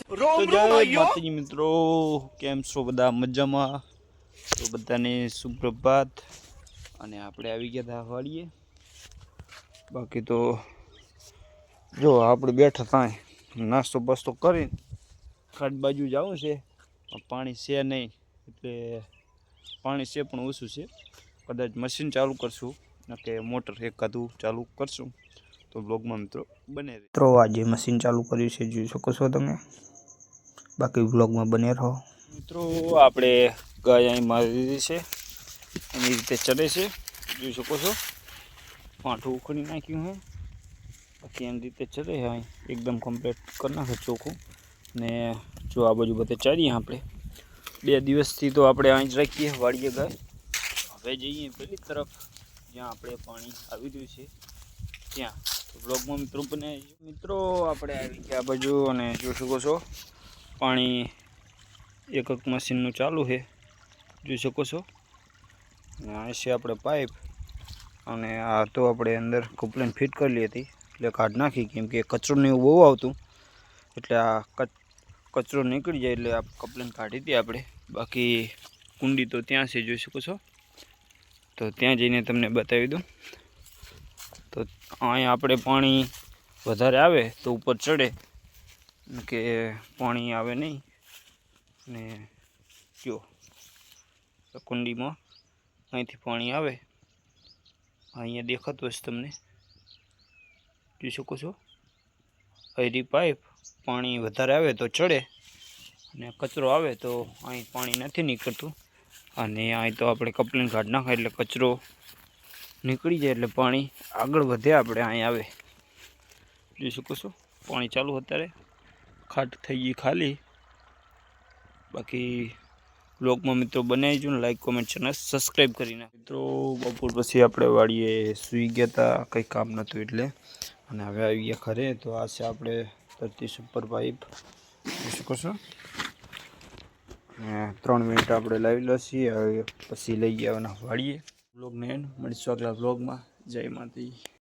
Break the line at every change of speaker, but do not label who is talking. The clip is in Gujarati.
તો જય માતાજી મિત્રો, કેમ છો બધા? મજામાં? તો બધાને સુપ્રભાત. અને આપણે આવી ગયા હતા વાડીએ. બાકી તો જો આપણે બેઠા ત્યાં નાસ્તો બાસ્તો કરીને ખાટ બાજુ જવું છે. પાણી છે નહીં, એટલે પાણી છે પણ ઓછું છે. કદાચ મશીન ચાલુ કરશું કે મોટર એકાદું ચાલુ કરશું તો બ્લોગમાં મિત્રો બને મિત્રો. આજે મશીન ચાલુ કર્યું છે, જોઈ શકો છો તમે. બાકી બ્લોગમાં બને રહો મિત્રો. આપણે ગાય અહીં મારી દીધી છે, એની રીતે ચડે છે, જોઈ શકો છો. પાઠું ઉખડી નાખ્યું છે, બાકી એની રીતે ચડે છે. અહીં એકદમ કમ્પ્લીટ કરી નાખે ચોખ્ખું. ને જો આ બાજુ બધે ચારીએ આપણે. 2 દિવસથી તો આપણે અહીં જ રાખીએ વાડીએ ગાય. હવે જઈએ પેલી તરફ જ્યાં આપણે પાણી આવી રહ્યું છે ત્યાં. તો બ્લોગમાં મિત્રો બને મિત્રો. આપણે આવી ગયા આ બાજુ અને જોઈ શકો છો પાણી એક મશીનનું ચાલુ છે, જોઈ શકો છો. આ છે આપણે પાઇપ, અને આ તો આપણે અંદર કમ્પ્લેન ફિટ કરેલી હતી એટલે કાઢ નાખી, કેમ કે કચરો ને એવું બહુ આવતું, એટલે આ કચરો નીકળી જાય એટલે આ કમ્પ્લેન કાઢી હતી આપણે. બાકી કુંડી તો ત્યાં છે, જોઈ શકો છો. તો ત્યાં જઈને તમને બતાવી દઉં. તો અહીંયા આપણે પાણી વધારે આવે તો ઉપર ચડે, કે પાણી આવે નહીં. ને જો કુંડીમાં અહીંથી પાણી આવે, અહીંયા દેખાતું હશે તમને, જોઈ શકો છો. અહીંથી પાઇપ પાણી વધારે આવે તો ચડે, અને કચરો આવે તો અહીં પાણી નથી નીકળતું. અને અહીં તો આપણે કમ્પ્લેન કાઢ નાખાય એટલે કચરો નીકળી જાય, એટલે પાણી આગળ વધે આપણે અહીં આવે, જોઈ શકો છો. પાણી ચાલુ અત્યારે ખાટ થઈ ગઈ ખાલી. બાકી બ્લોગમાં મિત્રો બનાવીજો ને લાઈક કોમેન્ટ ચેનલ સબસ્ક્રાઈબ કરીને મિત્રો. બપોર પછી આપણે વાડીએ સૂઈ ગયા હતા, કંઈ કામ નહોતું એટલે. અને હવે આવી ગયા ઘરે. તો આ છે આપણે ધરતી સુપર પાઇપ, જોઈ શકો છો. 3 મિનિટ આપણે લાવી લઈએ, હવે પછી લઈ ગયા વાડીએ. બ્લોગને એન્ડ મળીશું આગલા બ્લોગમાં. જય માતાજી.